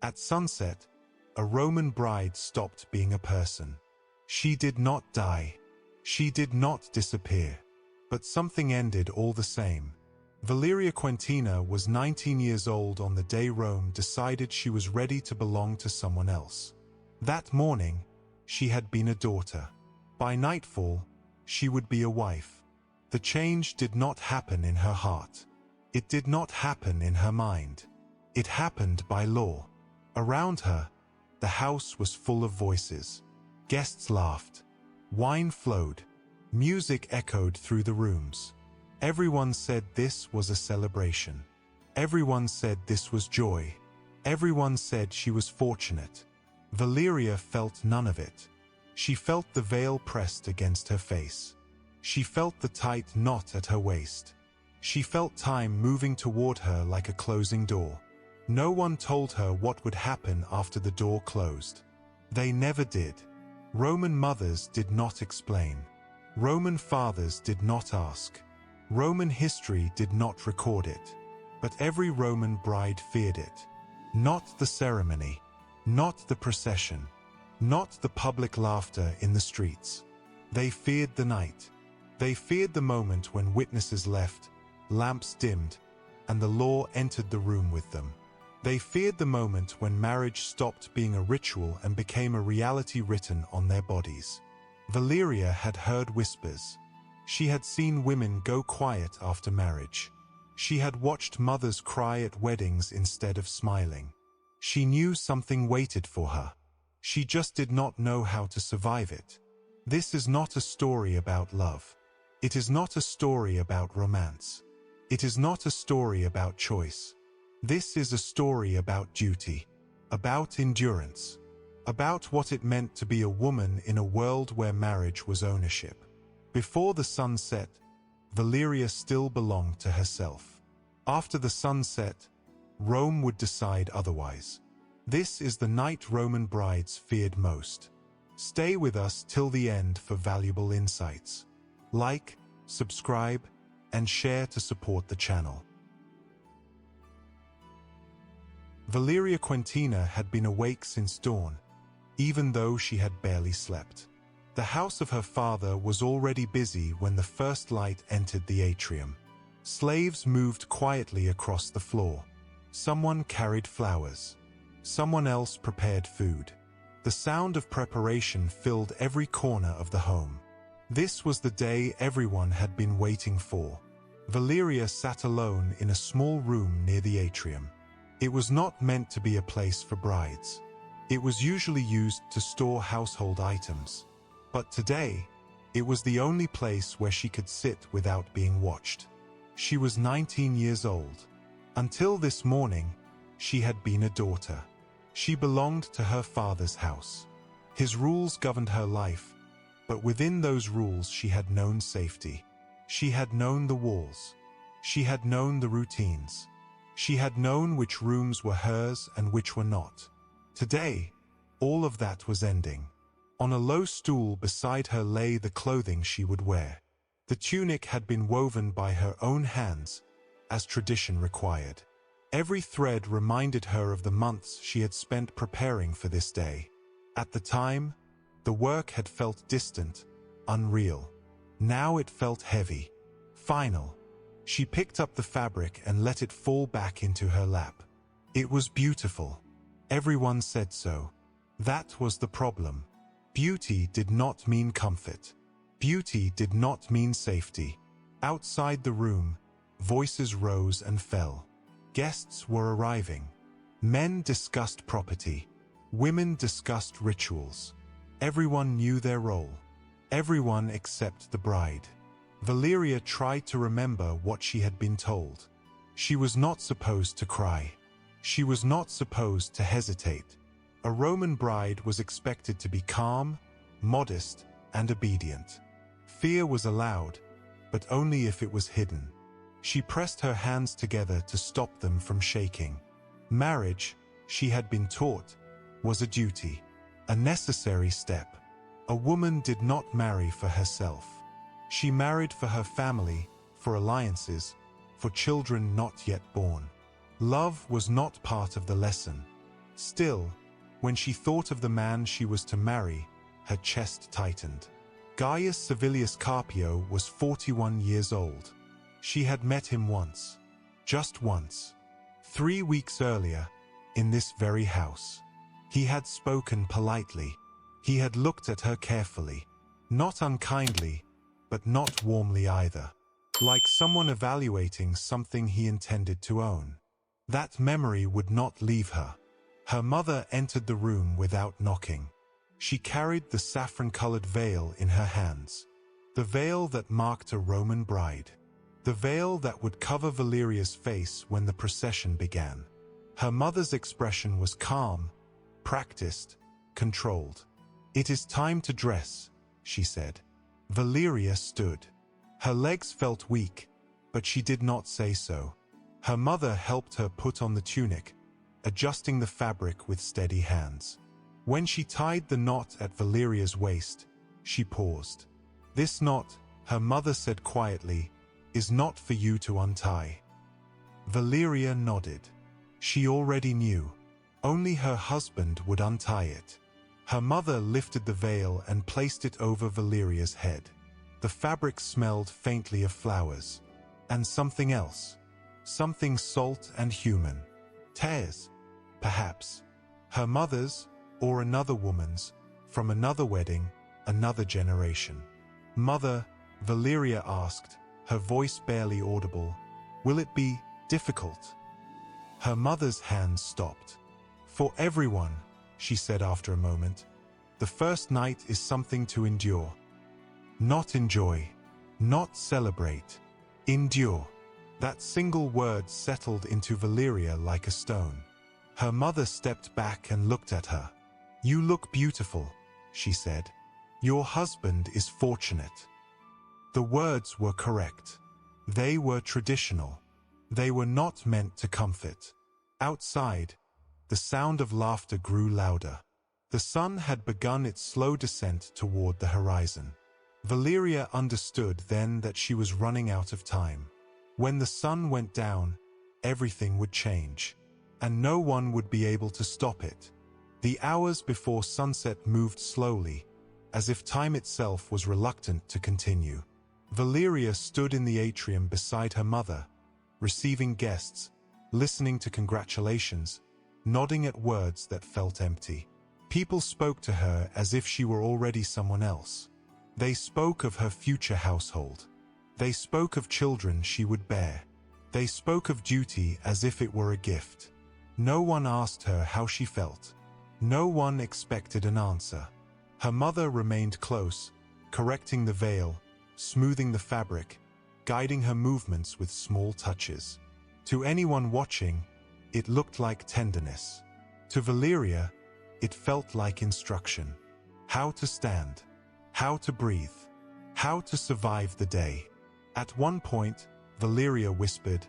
At sunset, a Roman bride stopped being a person. She did not die. She did not disappear. But something ended all the same. Valeria Quentina was 19 years old on the day Rome decided she was ready to belong to someone else. That morning, she had been a daughter. By nightfall, she would be a wife. The change did not happen in her heart. It did not happen in her mind. It happened by law. Around her, the house was full of voices. Guests laughed. Wine flowed. Music echoed through the rooms. Everyone said this was a celebration. Everyone said this was joy. Everyone said she was fortunate. Valeria felt none of it. She felt the veil pressed against her face. She felt the tight knot at her waist. She felt time moving toward her like a closing door. No one told her what would happen after the door closed. They never did. Roman mothers did not explain. Roman fathers did not ask. Roman history did not record it. But every Roman bride feared it. Not the ceremony. Not the procession. Not the public laughter in the streets. They feared the night. They feared the moment when witnesses left, lamps dimmed, and the law entered the room with them. They feared the moment when marriage stopped being a ritual and became a reality written on their bodies. Valeria had heard whispers. She had seen women go quiet after marriage. She had watched mothers cry at weddings instead of smiling. She knew something waited for her. She just did not know how to survive it. This is not a story about love. It is not a story about romance. It is not a story about choice. This is a story about duty, about endurance, about what it meant to be a woman in a world where marriage was ownership. Before the sun set, Valeria still belonged to herself. After the sun set, Rome would decide otherwise. This is the night Roman brides feared most. Stay with us till the end for valuable insights. Like, subscribe, and share to support the channel. Valeria Quentina had been awake since dawn, even though she had barely slept. The house of her father was already busy when the first light entered the atrium. Slaves moved quietly across the floor. Someone carried flowers. Someone else prepared food. The sound of preparation filled every corner of the home. This was the day everyone had been waiting for. Valeria sat alone in a small room near the atrium. It was not meant to be a place for brides. It was usually used to store household items. But today, it was the only place where she could sit without being watched. She was 19 years old. Until this morning, she had been a daughter. She belonged to her father's house. His rules governed her life, but within those rules she had known safety. She had known the walls. She had known the routines. She had known which rooms were hers and which were not. Today, all of that was ending. On a low stool beside her lay the clothing she would wear. The tunic had been woven by her own hands, as tradition required. Every thread reminded her of the months she had spent preparing for this day. At the time, the work had felt distant, unreal. Now it felt heavy, final. She picked up the fabric and let it fall back into her lap. It was beautiful. Everyone said so. That was the problem. Beauty did not mean comfort. Beauty did not mean safety. Outside the room, voices rose and fell. Guests were arriving. Men discussed property. Women discussed rituals. Everyone knew their role. Everyone except the bride. Valeria tried to remember what she had been told. She was not supposed to cry. She was not supposed to hesitate. A Roman bride was expected to be calm, modest, and obedient. Fear was allowed, but only if it was hidden. She pressed her hands together to stop them from shaking. Marriage, she had been taught, was a duty, a necessary step. A woman did not marry for herself. She married for her family, for alliances, for children not yet born. Love was not part of the lesson. Still, when she thought of the man she was to marry, her chest tightened. Gaius Servilius Carpio was 41 years old. She had met him once. Just once. 3 weeks earlier, in this very house. He had spoken politely. He had looked at her carefully. Not unkindly, but not warmly either. Like someone evaluating something he intended to own. That memory would not leave her. Her mother entered the room without knocking. She carried the saffron-colored veil in her hands. The veil that marked a Roman bride. The veil that would cover Valeria's face when the procession began. Her mother's expression was calm, practiced, controlled. "It is time to dress," she said. Valeria stood. Her legs felt weak, but she did not say so. Her mother helped her put on the tunic, adjusting the fabric with steady hands. When she tied the knot at Valeria's waist, she paused. "This knot," her mother said quietly, "is not for you to untie." Valeria nodded. She already knew. Only her husband would untie it. Her mother lifted the veil and placed it over Valeria's head. The fabric smelled faintly of flowers. And something else. Something salt and human. Tears, perhaps. Her mother's, or another woman's, from another wedding, another generation. "Mother," Valeria asked, her voice barely audible, "will it be difficult?" Her mother's hand stopped. "For everyone," she said after a moment, "the first night is something to endure. Not enjoy, not celebrate, endure." That single word settled into Valeria like a stone. Her mother stepped back and looked at her. "You look beautiful," she said. "Your husband is fortunate." The words were correct. They were traditional. They were not meant to comfort. Outside, the sound of laughter grew louder. The sun had begun its slow descent toward the horizon. Valeria understood then that she was running out of time. When the sun went down, everything would change, and no one would be able to stop it. The hours before sunset moved slowly, as if time itself was reluctant to continue. Valeria stood in the atrium beside her mother, receiving guests, listening to congratulations, nodding at words that felt empty. People spoke to her as if she were already someone else. They spoke of her future household. They spoke of children she would bear. They spoke of duty as if it were a gift. No one asked her how she felt. No one expected an answer. Her mother remained close, correcting the veil, smoothing the fabric, guiding her movements with small touches. To anyone watching, it looked like tenderness. To Valeria, it felt like instruction. How to stand, how to breathe, how to survive the day. At one point, Valeria whispered,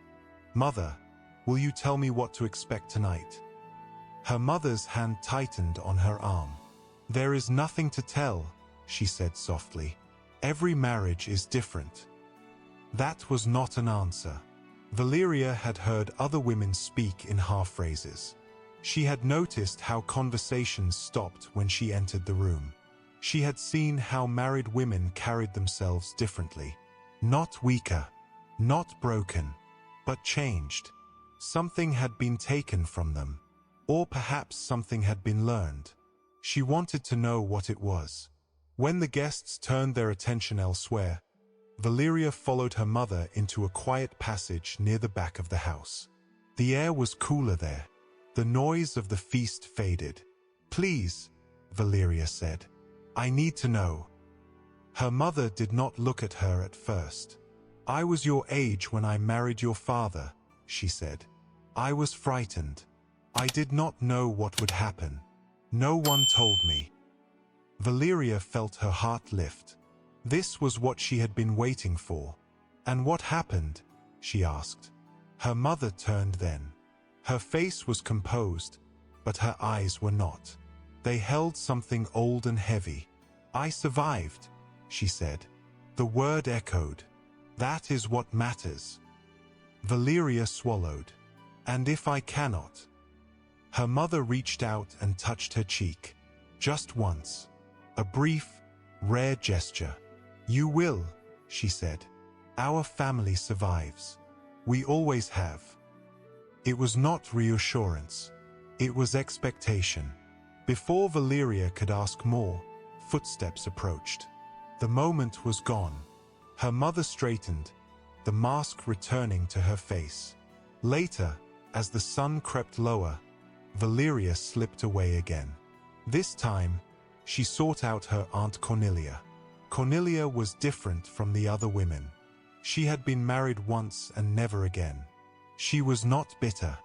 "Mother, will you tell me what to expect tonight?" Her mother's hand tightened on her arm. "There is nothing to tell," she said softly. "Every marriage is different." That was not an answer. Valeria had heard other women speak in half-phrases. She had noticed how conversations stopped when she entered the room. She had seen how married women carried themselves differently. Not weaker, not broken, but changed. Something had been taken from them. Or perhaps something had been learned. She wanted to know what it was. When the guests turned their attention elsewhere, Valeria followed her mother into a quiet passage near the back of the house. The air was cooler there. The noise of the feast faded. "Please," Valeria said, "I need to know." Her mother did not look at her at first. "I was your age when I married your father," she said. "I was frightened. I did not know what would happen. No one told me." Valeria felt her heart lift. This was what she had been waiting for. "And what happened?" she asked. Her mother turned then. Her face was composed, but her eyes were not. They held something old and heavy. "I survived," she said. The word echoed. "That is what matters." Valeria swallowed. "And if I cannot?" Her mother reached out and touched her cheek. Just once. A brief, rare gesture. "You will," she said. "Our family survives. We always have." It was not reassurance. It was expectation. Before Valeria could ask more, footsteps approached. The moment was gone. Her mother straightened, the mask returning to her face. Later, as the sun crept lower, Valeria slipped away again. This time, she sought out her Aunt Cornelia. Cornelia was different from the other women. She had been married once and never again. She was not bitter.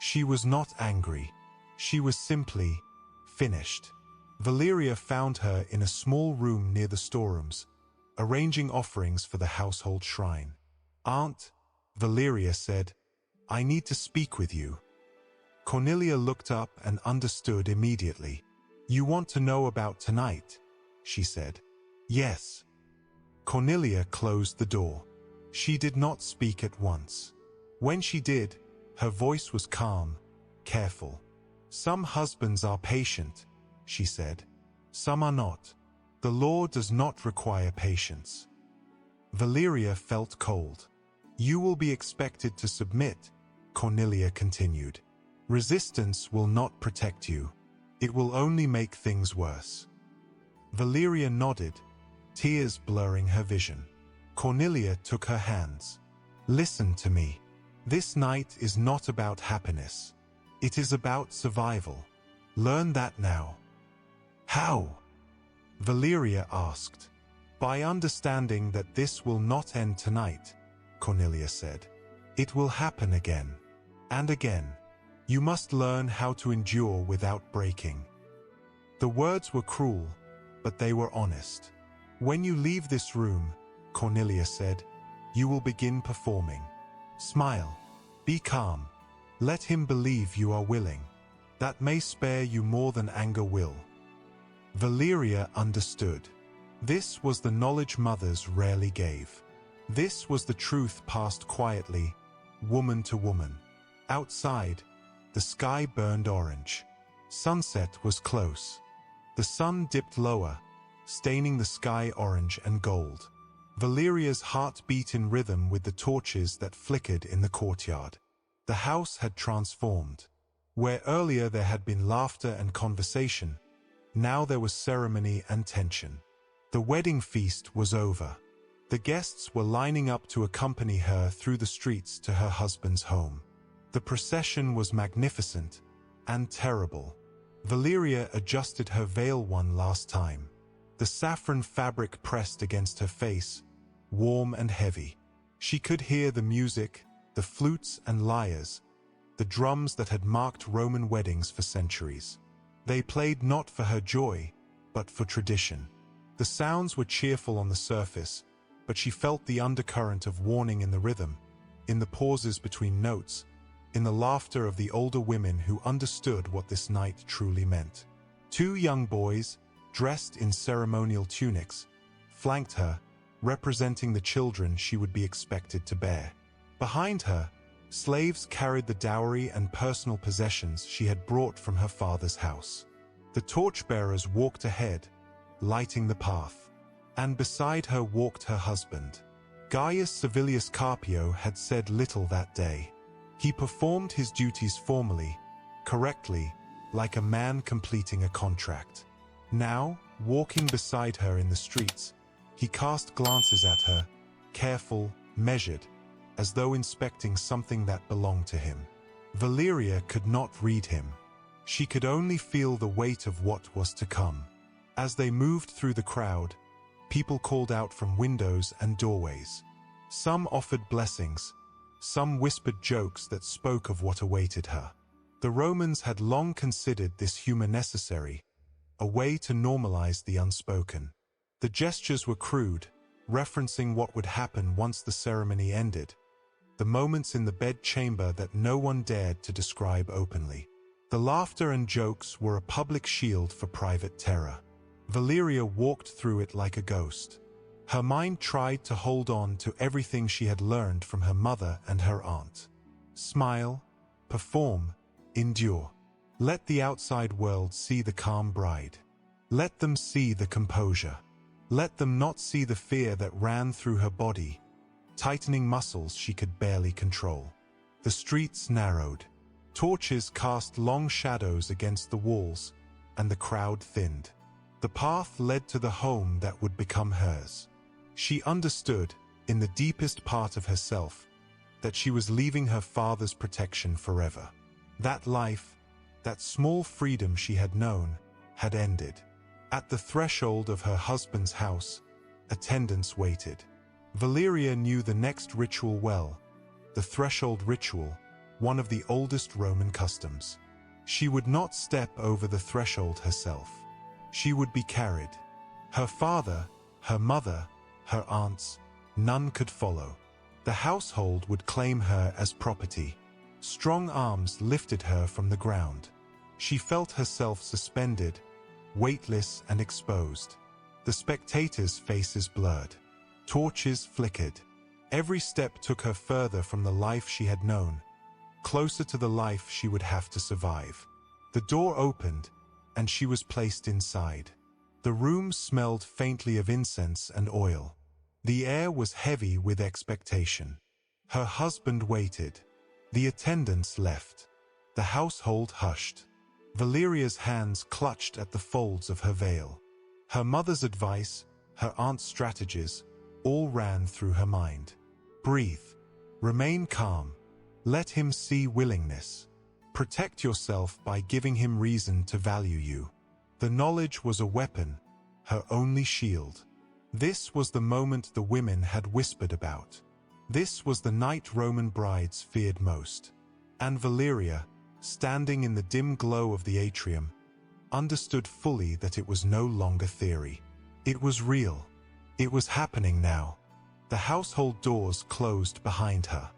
She was not angry. She was simply finished. Valeria found her in a small room near the storerooms, arranging offerings for the household shrine. "Aunt," Valeria said, "I need to speak with you." Cornelia looked up and understood immediately. "You want to know about tonight?" she said. "Yes." Cornelia closed the door. She did not speak at once. When she did, her voice was calm, careful. "Some husbands are patient," she said. "Some are not. The law does not require patience." Valeria felt cold. "You will be expected to submit," Cornelia continued. "Resistance will not protect you. It will only make things worse." Valeria nodded, tears blurring her vision. Cornelia took her hands. "Listen to me. This night is not about happiness. It is about survival. Learn that now." "How?" Valeria asked. "By understanding that this will not end tonight," Cornelia said. "It will happen again and again. You must learn how to endure without breaking." The words were cruel, but they were honest. "When you leave this room," Cornelia said, "you will begin performing. Smile. Be calm. Let him believe you are willing. That may spare you more than anger will." Valeria understood. This was the knowledge mothers rarely gave. This was the truth passed quietly, woman to woman. Outside, the sky burned orange. Sunset was close. The sun dipped lower, staining the sky orange and gold. Valeria's heart beat in rhythm with the torches that flickered in the courtyard. The house had transformed. Where earlier there had been laughter and conversation, now there was ceremony and tension. The wedding feast was over. The guests were lining up to accompany her through the streets to her husband's home. The procession was magnificent and terrible. Valeria adjusted her veil one last time. The saffron fabric pressed against her face, warm and heavy. She could hear the music, the flutes and lyres, the drums that had marked Roman weddings for centuries. They played not for her joy, but for tradition. The sounds were cheerful on the surface, but she felt the undercurrent of warning in the rhythm, in the pauses between notes, in the laughter of the older women who understood what this night truly meant. Two young boys, dressed in ceremonial tunics, flanked her, representing the children she would be expected to bear. Behind her, slaves carried the dowry and personal possessions she had brought from her father's house. The torchbearers walked ahead, lighting the path. And beside her walked her husband. Gaius Servilius Carpio had said little that day. He performed his duties formally, correctly, like a man completing a contract. Now, walking beside her in the streets, he cast glances at her, careful, measured, as though inspecting something that belonged to him. Valeria could not read him. She could only feel the weight of what was to come. As they moved through the crowd, people called out from windows and doorways. Some offered blessings, some whispered jokes that spoke of what awaited her. The Romans had long considered this humor necessary, a way to normalize the unspoken. The gestures were crude, referencing what would happen once the ceremony ended, the moments in the bedchamber that no one dared to describe openly. The laughter and jokes were a public shield for private terror. Valeria walked through it like a ghost. Her mind tried to hold on to everything she had learned from her mother and her aunt. Smile, perform, endure. Let the outside world see the calm bride. Let them see the composure. Let them not see the fear that ran through her body, tightening muscles she could barely control. The streets narrowed. Torches cast long shadows against the walls, and the crowd thinned. The path led to the home that would become hers. She understood, in the deepest part of herself, that she was leaving her father's protection forever. That life, that small freedom she had known, had ended. At the threshold of her husband's house, attendants waited. Valeria knew the next ritual well, the threshold ritual, one of the oldest Roman customs. She would not step over the threshold herself. She would be carried. Her father, her mother, her aunts, none could follow. The household would claim her as property. Strong arms lifted her from the ground. She felt herself suspended, weightless and exposed. The spectators' faces blurred. Torches flickered. Every step took her further from the life she had known, closer to the life she would have to survive. The door opened, and she was placed inside. The room smelled faintly of incense and oil. The air was heavy with expectation. Her husband waited. The attendants left. The household hushed. Valeria's hands clutched at the folds of her veil. Her mother's advice, her aunt's strategies, all ran through her mind. Breathe. Remain calm. Let him see willingness. Protect yourself by giving him reason to value you. The knowledge was a weapon, her only shield. This was the moment the women had whispered about. This was the night Roman brides feared most. And Valeria, standing in the dim glow of the atrium, understood fully that it was no longer theory. It was real. It was happening now. The household doors closed behind her.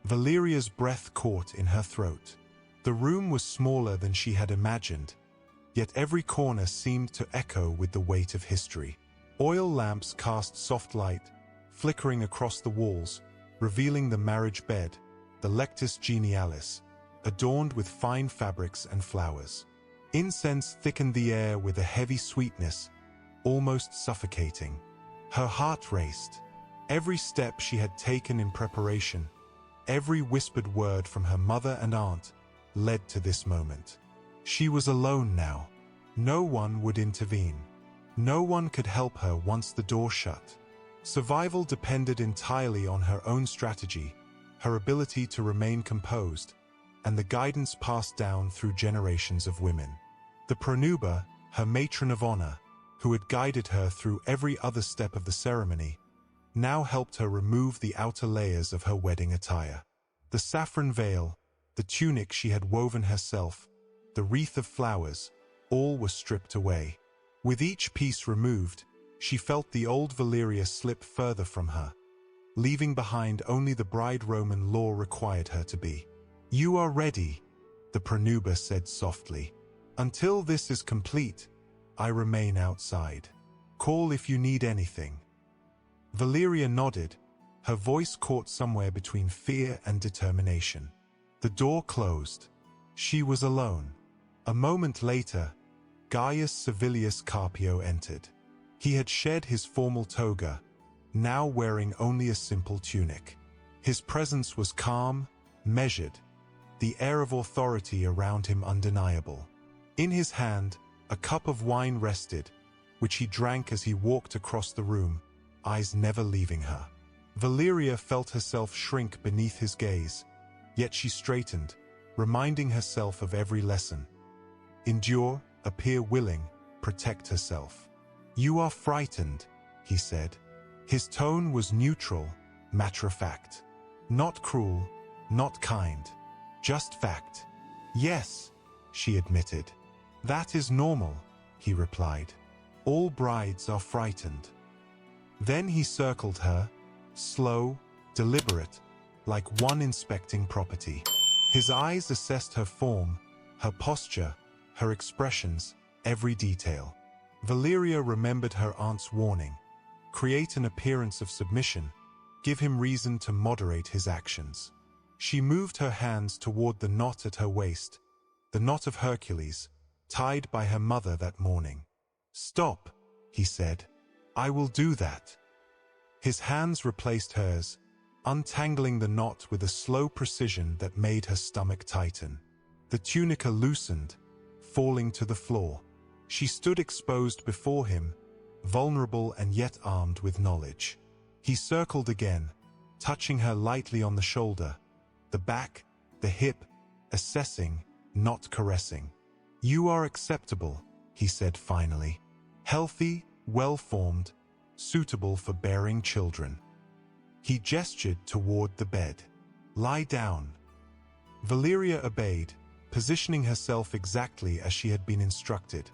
Valeria's breath caught in her throat. The room was smaller than she had imagined, yet every corner seemed to echo with the weight of history. Oil lamps cast soft light, flickering across the walls, revealing the marriage bed, the lectus genialis, adorned with fine fabrics and flowers. Incense thickened the air with a heavy sweetness, almost suffocating. Her heart raced. Every step she had taken in preparation, every whispered word from her mother and aunt, led to this moment. She was alone now. No one would intervene. No one could help her once the door shut. Survival depended entirely on her own strategy, her ability to remain composed, and the guidance passed down through generations of women. The pronuba, her matron of honor, who had guided her through every other step of the ceremony, now helped her remove the outer layers of her wedding attire. The saffron veil, the tunic she had woven herself, the wreath of flowers, all were stripped away. With each piece removed, she felt the old Valeria slip further from her, leaving behind only the bride Roman law required her to be. "You are ready," the pronuba said softly. "Until this is complete, I remain outside. Call if you need anything." Valeria nodded, her voice caught somewhere between fear and determination. The door closed. She was alone. A moment later, Gaius Servilius Carpio entered. He had shed his formal toga, now wearing only a simple tunic. His presence was calm, measured, the air of authority around him undeniable. In his hand, a cup of wine rested, which he drank as he walked across the room, eyes never leaving her. Valeria felt herself shrink beneath his gaze, yet she straightened, reminding herself of every lesson. Endure, appear willing, protect herself. "You are frightened," he said. His tone was neutral, matter-of-fact. Not cruel, not kind, just fact. "Yes," she admitted. "That is normal," he replied. "All brides are frightened." Then he circled her, slow, deliberate, like one inspecting property. His eyes assessed her form, her posture, her expressions, every detail. Valeria remembered her aunt's warning. Create an appearance of submission, give him reason to moderate his actions. She moved her hands toward the knot at her waist, the knot of Hercules, tied by her mother that morning. "Stop," he said. "I will do that." His hands replaced hers, untangling the knot with a slow precision that made her stomach tighten. The tunica loosened, falling to the floor. She stood exposed before him, vulnerable and yet armed with knowledge. He circled again, touching her lightly on the shoulder, the back, the hip, assessing, not caressing. "You are acceptable," he said finally. "Healthy, well-formed, suitable for bearing children." He gestured toward the bed. "Lie down." Valeria obeyed, positioning herself exactly as she had been instructed.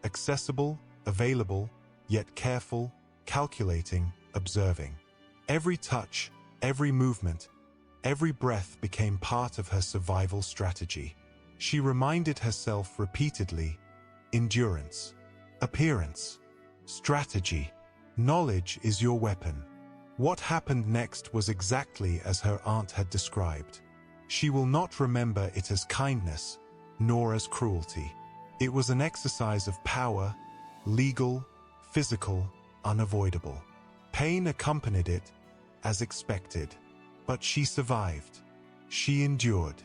Accessible, available, yet careful, calculating, observing. Every touch, every movement, every breath became part of her survival strategy. She reminded herself repeatedly: endurance, appearance, strategy. Knowledge is your weapon. What happened next was exactly as her aunt had described. She will not remember it as kindness, nor as cruelty. It was an exercise of power, legal, physical, unavoidable. Pain accompanied it, as expected. But she survived. She endured.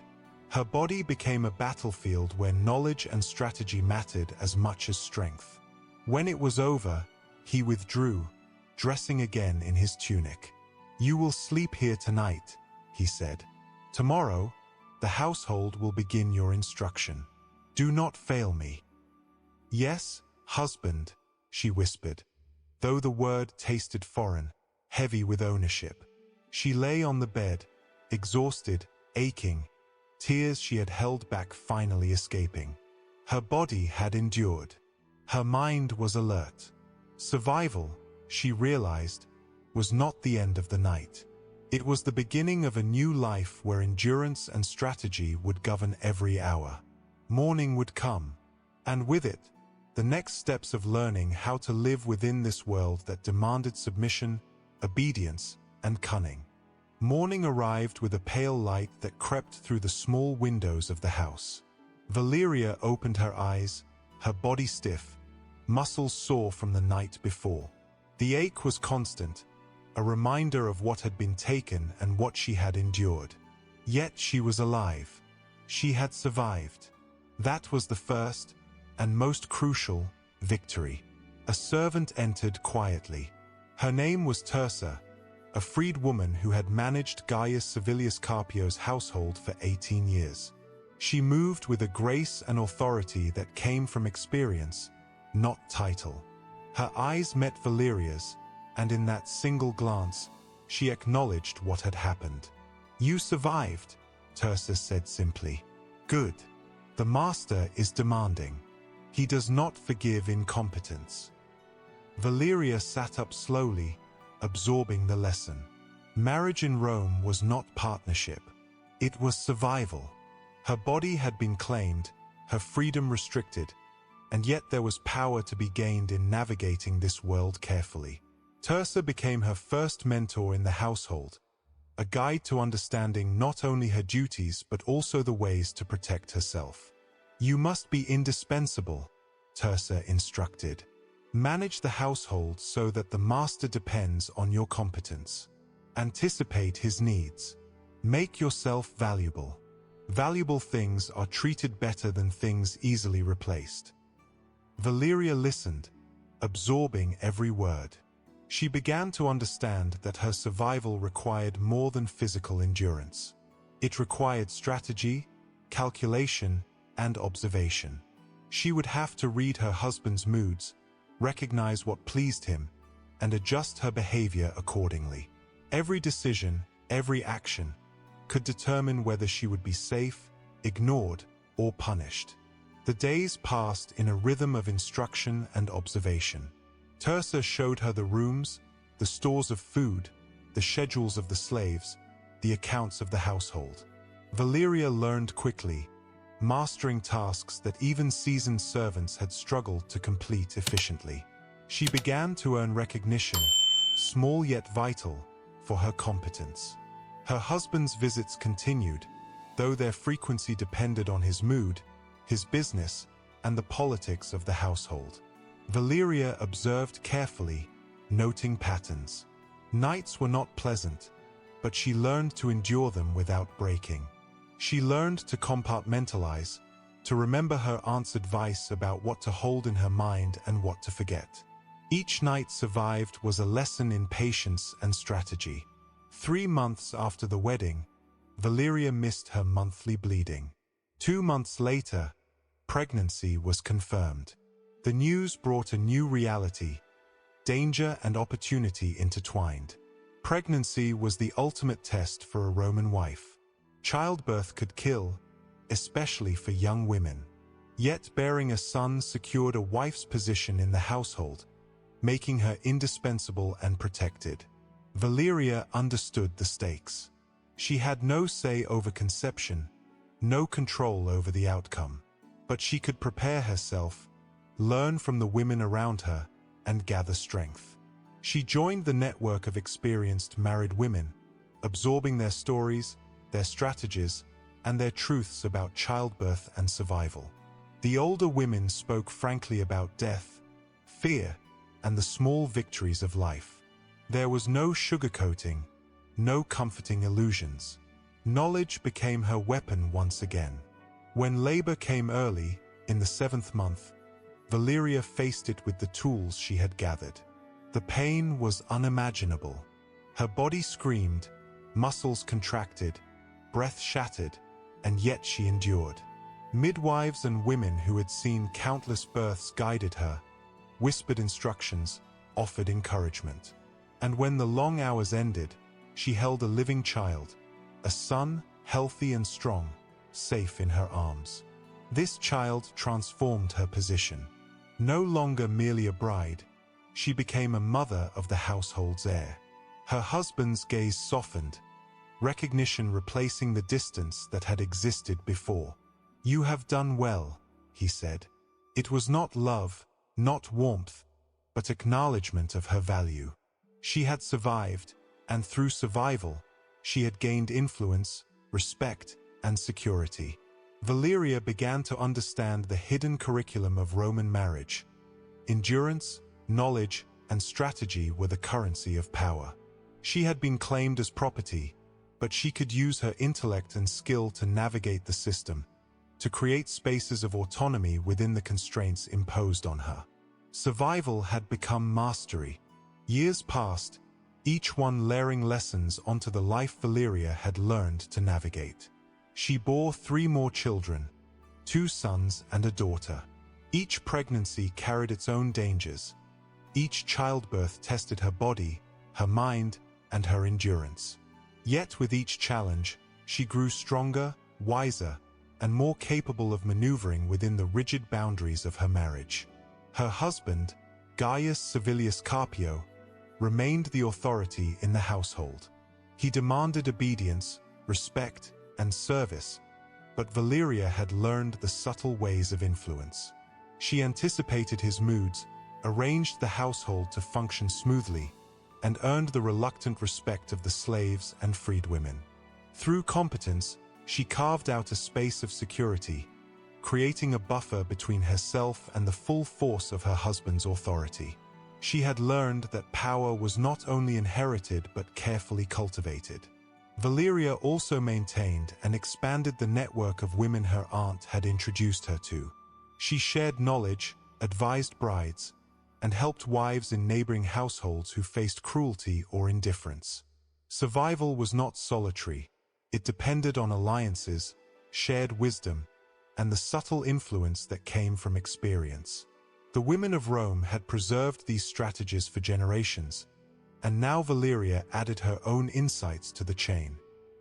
Her body became a battlefield where knowledge and strategy mattered as much as strength. When it was over, he withdrew, dressing again in his tunic. "You will sleep here tonight," he said. "Tomorrow, the household will begin your instruction. Do not fail me." "Yes, husband," she whispered, though the word tasted foreign, heavy with ownership. She lay on the bed, exhausted, aching, tears she had held back finally escaping. Her body had endured. Her mind was alert. Survival, she realized, was not the end of the night. It was the beginning of a new life where endurance and strategy would govern every hour. Morning would come, and with it, the next steps of learning how to live within this world that demanded submission, obedience, and cunning. Morning arrived with a pale light that crept through the small windows of the house. Valeria opened her eyes, her body stiff, muscles sore from the night before. The ache was constant, a reminder of what had been taken and what she had endured. Yet she was alive. She had survived. That was the first, and most crucial, victory. A servant entered quietly. Her name was Tirsa, a freed woman who had managed Gaius Servilius Carpio's household for 18 years. She moved with a grace and authority that came from experience, not title. Her eyes met Valeria's, and in that single glance, she acknowledged what had happened. "You survived," Tirsa said simply. "Good. The master is demanding. He does not forgive incompetence." Valeria sat up slowly, absorbing the lesson. Marriage in Rome was not partnership. It was survival. Her body had been claimed, her freedom restricted, and yet there was power to be gained in navigating this world carefully. Tirsa became her first mentor in the household, a guide to understanding not only her duties but also the ways to protect herself. "You must be indispensable," Tirsa instructed. "Manage the household so that the master depends on your competence. Anticipate his needs. Make yourself valuable. Valuable things are treated better than things easily replaced." Valeria listened, absorbing every word. She began to understand that her survival required more than physical endurance. It required strategy, calculation, and observation. She would have to read her husband's moods, recognize what pleased him, and adjust her behavior accordingly. Every decision, every action, could determine whether she would be safe, ignored, or punished. The days passed in a rhythm of instruction and observation. Tirsa showed her the rooms, the stores of food, the schedules of the slaves, the accounts of the household. Valeria learned quickly, mastering tasks that even seasoned servants had struggled to complete efficiently. She began to earn recognition, small yet vital, for her competence. Her husband's visits continued, though their frequency depended on his mood, his business, and the politics of the household. Valeria observed carefully, noting patterns. Nights were not pleasant, but she learned to endure them without breaking. She learned to compartmentalize, to remember her aunt's advice about what to hold in her mind and what to forget. Each night survived was a lesson in patience and strategy. 3 months after the wedding, Valeria missed her monthly bleeding. 2 months later, pregnancy was confirmed. The news brought a new reality, danger and opportunity intertwined. Pregnancy was the ultimate test for a Roman wife. Childbirth could kill, especially for young women. Yet bearing a son secured a wife's position in the household, making her indispensable and protected. Valeria understood the stakes. She had no say over conception, no control over the outcome. But she could prepare herself, learn from the women around her, and gather strength. She joined the network of experienced married women, absorbing their stories, their strategies, and their truths about childbirth and survival. The older women spoke frankly about death, fear, and the small victories of life. There was no sugarcoating, no comforting illusions. Knowledge became her weapon once again. When labor came early, in the 7th month, Valeria faced it with the tools she had gathered. The pain was unimaginable. Her body screamed, muscles contracted, breath shattered, and yet she endured. Midwives and women who had seen countless births guided her, whispered instructions, offered encouragement. And when the long hours ended, she held a living child, a son, healthy and strong, safe in her arms. This child transformed her position. No longer merely a bride, she became a mother of the household's heir. Her husband's gaze softened, recognition replacing the distance that had existed before. "You have done well," he said. It was not love, not warmth, but acknowledgement of her value. She had survived, and through survival, she had gained influence, respect, and security. Valeria began to understand the hidden curriculum of Roman marriage. Endurance, knowledge, and strategy were the currency of power. She had been claimed as property, but she could use her intellect and skill to navigate the system, to create spaces of autonomy within the constraints imposed on her. Survival had become mastery. Years passed, each one layering lessons onto the life Valeria had learned to navigate. She bore 3 more children, 2 sons and a daughter. Each pregnancy carried its own dangers. Each childbirth tested her body, her mind, and her endurance. Yet with each challenge, she grew stronger, wiser, and more capable of maneuvering within the rigid boundaries of her marriage. Her husband, Gaius Servilius Carpio, remained the authority in the household. He demanded obedience, respect, and service, but Valeria had learned the subtle ways of influence. She anticipated his moods, arranged the household to function smoothly, and earned the reluctant respect of the slaves and freed women. Through competence, she carved out a space of security, creating a buffer between herself and the full force of her husband's authority. She had learned that power was not only inherited but carefully cultivated. Valeria also maintained and expanded the network of women her aunt had introduced her to. She shared knowledge, advised brides, and helped wives in neighboring households who faced cruelty or indifference. Survival was not solitary. It depended on alliances, shared wisdom, and the subtle influence that came from experience. The women of Rome had preserved these strategies for generations, and now Valeria added her own insights to the chain.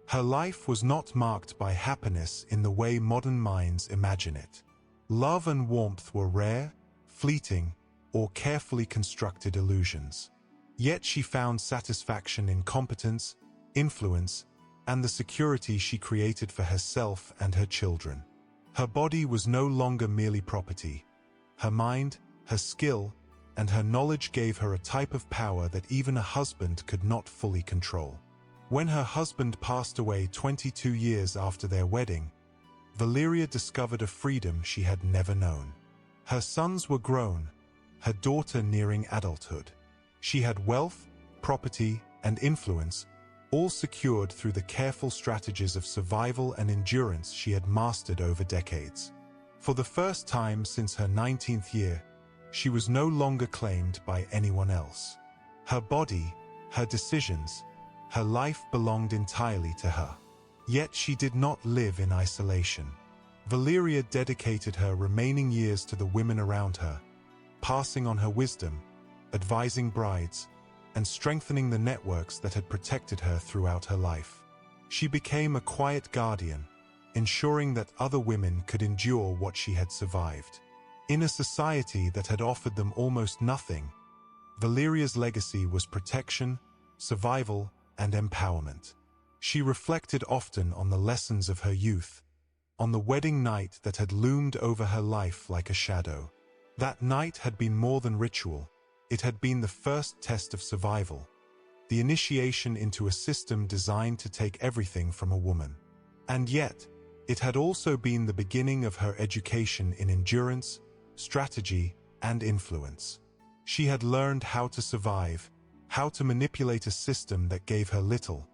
Her life was not marked by happiness in the way modern minds imagine it. Love and warmth were rare, fleeting, or carefully constructed illusions. Yet she found satisfaction in competence, influence, and the security she created for herself and her children. Her body was no longer merely property. Her mind, her skill, and her knowledge gave her a type of power that even a husband could not fully control. When her husband passed away 22 years after their wedding, Valeria discovered a freedom she had never known. Her sons were grown, her daughter nearing adulthood. She had wealth, property, and influence, all secured through the careful strategies of survival and endurance she had mastered over decades. For the first time since her 19th year, she was no longer claimed by anyone else. Her body, her decisions, her life belonged entirely to her. Yet she did not live in isolation. Valeria dedicated her remaining years to the women around her, passing on her wisdom, advising brides, and strengthening the networks that had protected her throughout her life. She became a quiet guardian, ensuring that other women could endure what she had survived. In a society that had offered them almost nothing, Valeria's legacy was protection, survival, and empowerment. She reflected often on the lessons of her youth, on the wedding night that had loomed over her life like a shadow. That night had been more than ritual. It had been the first test of survival, the initiation into a system designed to take everything from a woman. And yet, it had also been the beginning of her education in endurance, strategy, and influence. She had learned how to survive, how to manipulate a system that gave her little,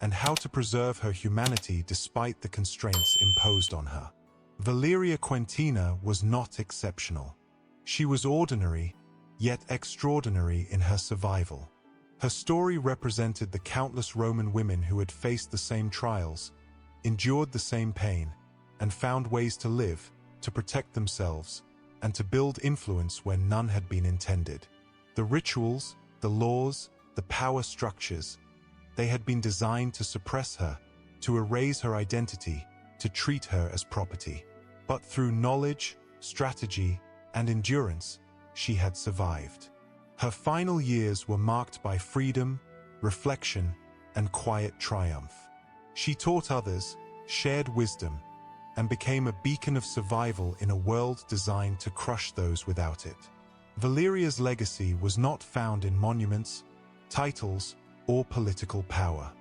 and how to preserve her humanity despite the constraints imposed on her. Valeria Quentina was not exceptional. She was ordinary, yet extraordinary in her survival. Her story represented the countless Roman women who had faced the same trials, endured the same pain, and found ways to live, to protect themselves, and to build influence where none had been intended. The rituals, the laws, the power structures, they had been designed to suppress her, to erase her identity, to treat her as property. But through knowledge, strategy, and endurance, she had survived. Her final years were marked by freedom, reflection, and quiet triumph. She taught others, shared wisdom, and became a beacon of survival in a world designed to crush those without it. Valeria's legacy was not found in monuments, titles, or political power.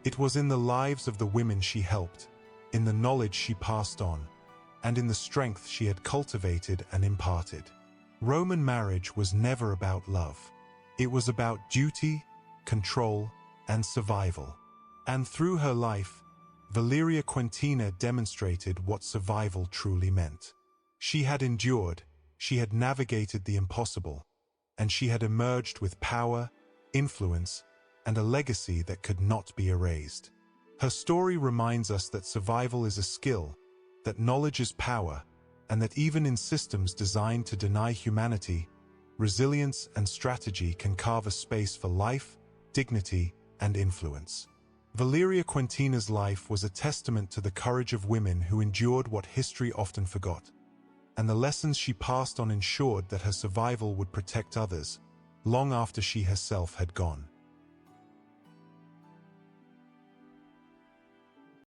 It was in the lives of the women she helped, in the knowledge she passed on, and in the strength she had cultivated and imparted. Roman marriage was never about love. It was about duty, control, and survival. And through her life, Valeria Quentina demonstrated what survival truly meant. She had endured, she had navigated the impossible, and she had emerged with power, influence, and a legacy that could not be erased. Her story reminds us that survival is a skill, that knowledge is power, and that even in systems designed to deny humanity, resilience and strategy can carve a space for life, dignity, and influence. Valeria Quentina's life was a testament to the courage of women who endured what history often forgot, and the lessons she passed on ensured that her survival would protect others, long after she herself had gone.